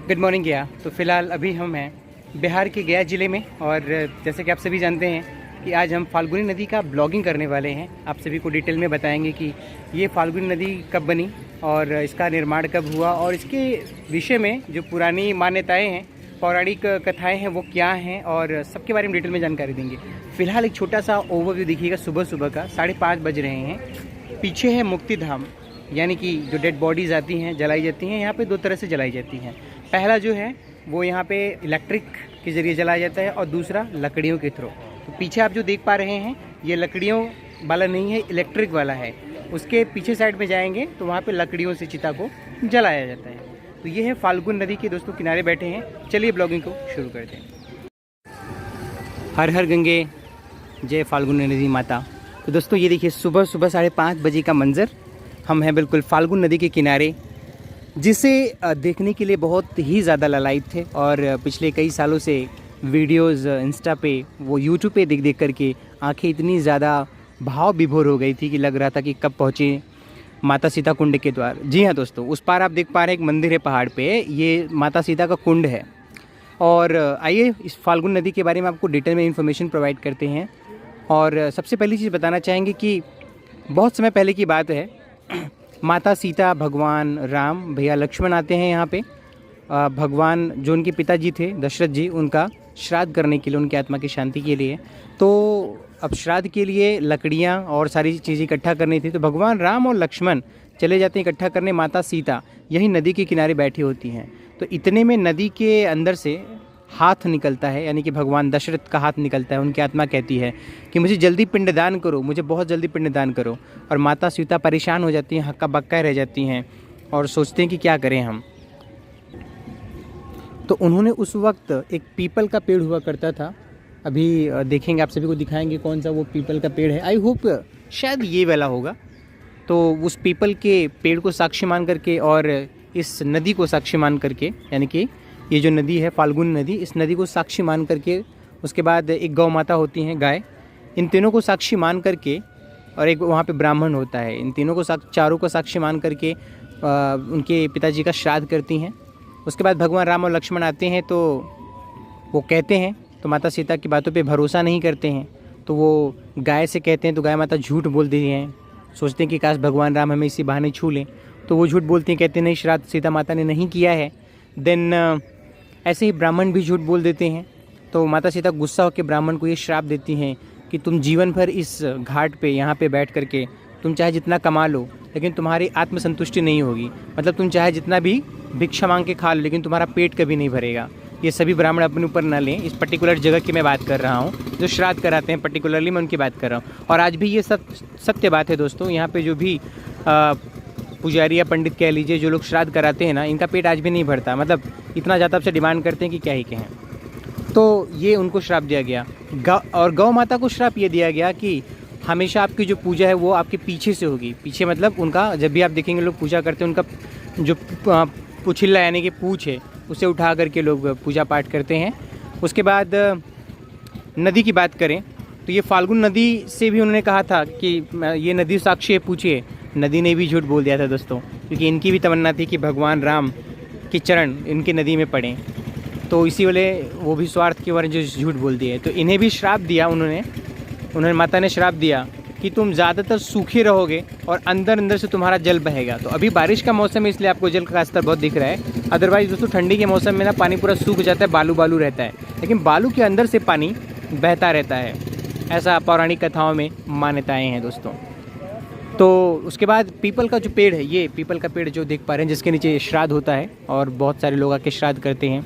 Good morning गया। तो फ़िलहाल अभी हम हैं बिहार के गया ज़िले में, और जैसे कि आप सभी जानते हैं कि आज हम फाल्गुनी नदी का ब्लॉगिंग करने वाले हैं। आप सभी को डिटेल में बताएंगे कि ये फाल्गुनी नदी कब बनी और इसका निर्माण कब हुआ, और इसके विषय में जो पुरानी मान्यताएँ हैं, पौराणिक कथाएँ हैं, वो क्या हैं, और सबके बारे में डिटेल में जानकारी देंगे। फ़िलहाल एक छोटा सा ओवरव्यू देखिएगा। सुबह सुबह का 5:30 बज रहे हैं। पीछे है मुक्ति धाम, यानी कि जो डेड बॉडीज़ आती हैं जलाई जाती हैं। यहाँ पे 2 तरह से जलाई जाती हैं। पहला जो है वो यहाँ पे इलेक्ट्रिक के ज़रिए जलाया जाता है, और दूसरा लकड़ियों के थ्रू। तो पीछे आप जो देख पा रहे हैं ये लकड़ियों वाला नहीं है, इलेक्ट्रिक वाला है। उसके पीछे साइड में जाएंगे तो वहाँ पे लकड़ियों से चिता को जलाया जाता है। तो ये है फाल्गुन नदी के दोस्तों किनारे बैठे हैं। चलिए ब्लॉगिंग को शुरू करते हैं। हर हर गंगे जय फाल्गुन नदी माता। तो दोस्तों ये देखिए सुबह सुबह 5:30 बजे का मंज़र। हम हैं बिल्कुल फाल्गुन नदी के किनारे, जिसे देखने के लिए बहुत ही ज़्यादा ललायत थे, और पिछले कई सालों से वीडियोस इंस्टा पे, वो यूट्यूब पे देख देख करके आंखें इतनी ज़्यादा भाव विभोर हो गई थी कि लग रहा था कि कब पहुँचे माता सीता कुंड के द्वार। जी हाँ दोस्तों, उस पार आप देख पा रहे हैं एक मंदिर है पहाड़ पे, ये माता सीता का कुंड है। और आइए इस फाल्गुन नदी के बारे में आपको डिटेल में इन्फॉर्मेशन प्रोवाइड करते हैं। और सबसे पहली चीज़ बताना चाहेंगे कि बहुत समय पहले की बात है, माता सीता, भगवान राम, भैया लक्ष्मण आते हैं यहाँ पे। भगवान जो उनके पिताजी थे दशरथ जी, उनका श्राद्ध करने के लिए, उनकी आत्मा की शांति के लिए। तो अब श्राद्ध के लिए लकड़ियाँ और सारी चीज़ें इकट्ठा करनी थी। तो भगवान राम और लक्ष्मण चले जाते हैं इकट्ठा करने। माता सीता यही नदी के किनारे बैठी होती हैं। तो इतने में नदी के अंदर से हाथ निकलता है, यानी कि भगवान दशरथ का हाथ निकलता है। उनकी आत्मा कहती है कि मुझे जल्दी पिंडदान करो, मुझे बहुत जल्दी पिंडदान करो। और माता सीता परेशान हो जाती हैं, हक्का बक्का रह जाती हैं और सोचते हैं कि क्या करें हम। तो उन्होंने उस वक्त एक पीपल का पेड़ हुआ करता था। अभी देखेंगे, आप सभी को दिखाएंगे कौन सा वो पीपल का पेड़ है। आई होप शायद ये वाला होगा। तो उस पीपल के पेड़ को साक्षी मान करके और इस नदी को साक्षी मान करके, यानी कि ये जो नदी है फाल्गुन नदी, इस नदी को साक्षी मान करके, उसके बाद एक गौ माता होती हैं गाय, इन तीनों को साक्षी मान करके, और एक वहाँ पे ब्राह्मण होता है, इन तीनों को चारों को साक्षी मान करके उनके पिताजी का श्राद्ध करती हैं। उसके बाद भगवान राम और लक्ष्मण आते हैं, तो वो कहते हैं, तो माता सीता की बातों पे भरोसा नहीं करते हैं। तो वो गाय से कहते हैं, तो गाय माता झूठ बोल देती हैं। सोचते हैं कि काश भगवान राम हमें इसी बहाने छू लें। तो वो झूठ बोलती हैं, कहते हैं नहीं, श्राद्ध सीता माता ने नहीं किया है। देन ऐसे ही ब्राह्मण भी झूठ बोल देते हैं। तो माता सीता गुस्सा होकर ब्राह्मण को ये श्राप देती हैं कि तुम जीवन भर इस घाट पे, यहाँ पे बैठ करके तुम चाहे जितना कमा लो, लेकिन तुम्हारी आत्मसंतुष्टि नहीं होगी। मतलब तुम चाहे जितना भी भिक्षा मांग के खा लो, लेकिन तुम्हारा पेट कभी नहीं भरेगा। ये सभी ब्राह्मण अपने ऊपर न लें। इस पर्टिकुलर जगह की मैं बात कर रहा हूँ, जो श्राद्ध कराते हैं पर्टिकुलरली, मैं उनकी बात कर रहा हूँ। और आज भी ये सत्य बात है दोस्तों। यहाँ पे जो भी पुजारी या पंडित कह लीजिए, जो लोग श्राद्ध कराते हैं ना, इनका पेट आज भी नहीं भरता। मतलब इतना ज़्यादा आपसे डिमांड करते हैं कि क्या ही कहें। तो ये उनको श्राप दिया गया। और गौ माता को श्राप ये दिया गया कि हमेशा आपकी जो पूजा है वो आपके पीछे से होगी। पीछे मतलब उनका, जब भी आप देखेंगे लोग पूजा करते हैं, उनका जो पुछिल्ला यानी कि पूछ है, उसे उठा करके लोग पूजा पाठ करते हैं। उसके बाद नदी की बात करें तो ये फाल्गुन नदी से भी उन्होंने कहा था कि ये नदी साक्षी है, पूछिए। नदी ने भी झूठ बोल दिया था दोस्तों, क्योंकि इनकी भी तमन्ना थी कि भगवान राम के चरण इनकी नदी में पड़ें। तो इसी वाले वो भी स्वार्थ के वजह जो झूठ बोल दिए। तो इन्हें भी श्राप दिया उन्होंने माता ने श्राप दिया कि तुम ज़्यादातर सूखे रहोगे और अंदर अंदर से तुम्हारा जल बहेगा। तो अभी बारिश का मौसम है, इसलिए आपको जल का स्तर बहुत दिख रहा है। अदरवाइज़ दोस्तों ठंडी के मौसम में ना पानी पूरा सूख जाता है, बालू बालू रहता है, लेकिन बालू के अंदर से पानी बहता रहता है। ऐसा पौराणिक कथाओं में मान्यताएँ हैं दोस्तों। तो उसके बाद पीपल का जो पेड़ है, ये पीपल का पेड़ जो देख पा रहे हैं, जिसके नीचे श्राद्ध होता है और बहुत सारे लोग आके श्राद्ध करते हैं।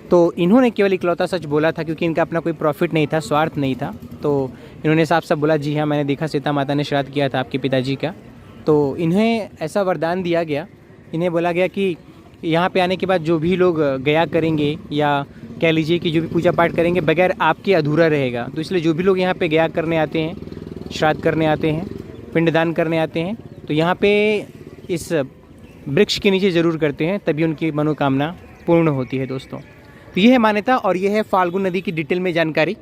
तो इन्होंने केवल इकलौता सच बोला था, क्योंकि इनका अपना कोई प्रॉफिट नहीं था, स्वार्थ नहीं था। तो इन्होंने साफ साफ बोला, जी हाँ मैंने देखा सीता माता ने श्राद्ध किया था आपके पिताजी का। तो इन्हें ऐसा वरदान दिया गया, इन्हें बोला गया कि यहाँ पे आने के बाद जो भी लोग गया करेंगे, या कह लीजिए कि जो भी पूजा पाठ करेंगे, बगैर आपके अधूरा रहेगा। तो इसलिए जो भी लोग यहाँ पे गया करने आते हैं, श्राद्ध करने आते हैं, पिंडदान करने आते हैं, तो यहाँ पे इस वृक्ष के नीचे ज़रूर करते हैं, तभी उनकी मनोकामना पूर्ण होती है दोस्तों। तो ये है मान्यता, और ये है फाल्गुन नदी की डिटेल में जानकारी।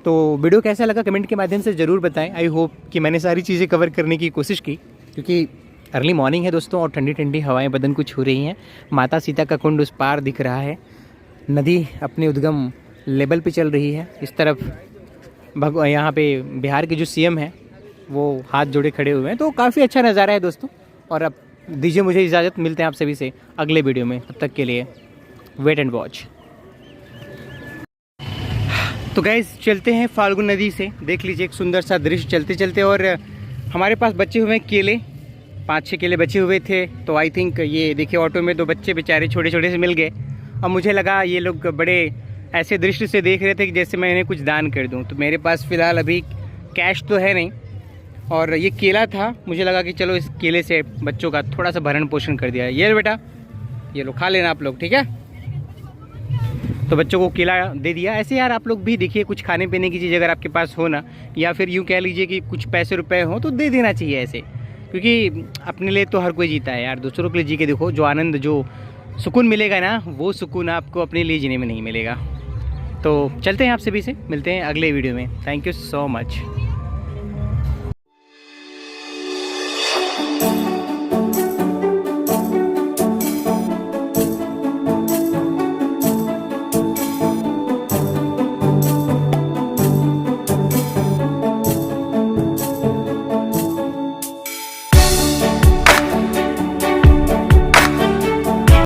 तो वीडियो कैसा लगा कमेंट के माध्यम से ज़रूर बताएं। आई होप कि मैंने सारी चीज़ें कवर करने की कोशिश की, क्योंकि अर्ली मॉर्निंग है दोस्तों और ठंडी ठंडी हवाएं बदन को छू रही हैं। माता सीता का कुंड उस पार दिख रहा है। नदी अपने उद्गम लेवल पे चल रही है। इस तरफ यहाँ पे बिहार के जो सीएम हैं वो हाथ जोड़े खड़े हुए हैं। तो काफ़ी अच्छा नज़ारा है दोस्तों। और अब दीजिए मुझे इजाज़त, मिलते हैं आप सभी से अगले वीडियो में। तब तक के लिए वेट एंड वॉच। तो गाइस चलते हैं फाल्गुन नदी से। देख लीजिए एक सुंदर सा दृश्य चलते चलते। और हमारे पास बचे हुए हैं केले, 5-6 केले बचे हुए थे। तो आई थिंक ये देखिए ऑटो में 2 बच्चे बेचारे छोटे छोटे से मिल गए। अब मुझे लगा ये लोग बड़े ऐसे दृष्टि से देख रहे थे कि जैसे मैं इन्हें कुछ दान कर दूं। तो मेरे पास फ़िलहाल अभी कैश तो है नहीं, और ये केला था। मुझे लगा कि चलो इस केले से बच्चों का थोड़ा सा भरण पोषण कर दिया। ये लो बेटा, ये लो, खा लेना आप लोग, ठीक है। तो बच्चों को केला दे दिया। ऐसे यार आप लोग भी देखिए, कुछ खाने पीने की चीज़ अगर आपके पास हो ना, या फिर यूँ कह लीजिए कि कुछ पैसे रुपए हो तो दे देना चाहिए ऐसे। क्योंकि अपने लिए तो हर कोई जीता है यार, दूसरों के लिए जी के देखो। जो आनंद, जो सुकून मिलेगा ना, वो सुकून आपको अपने लिए जीने में नहीं मिलेगा। तो चलते हैं आप सभी से, मिलते हैं अगले वीडियो में। Thank you so much.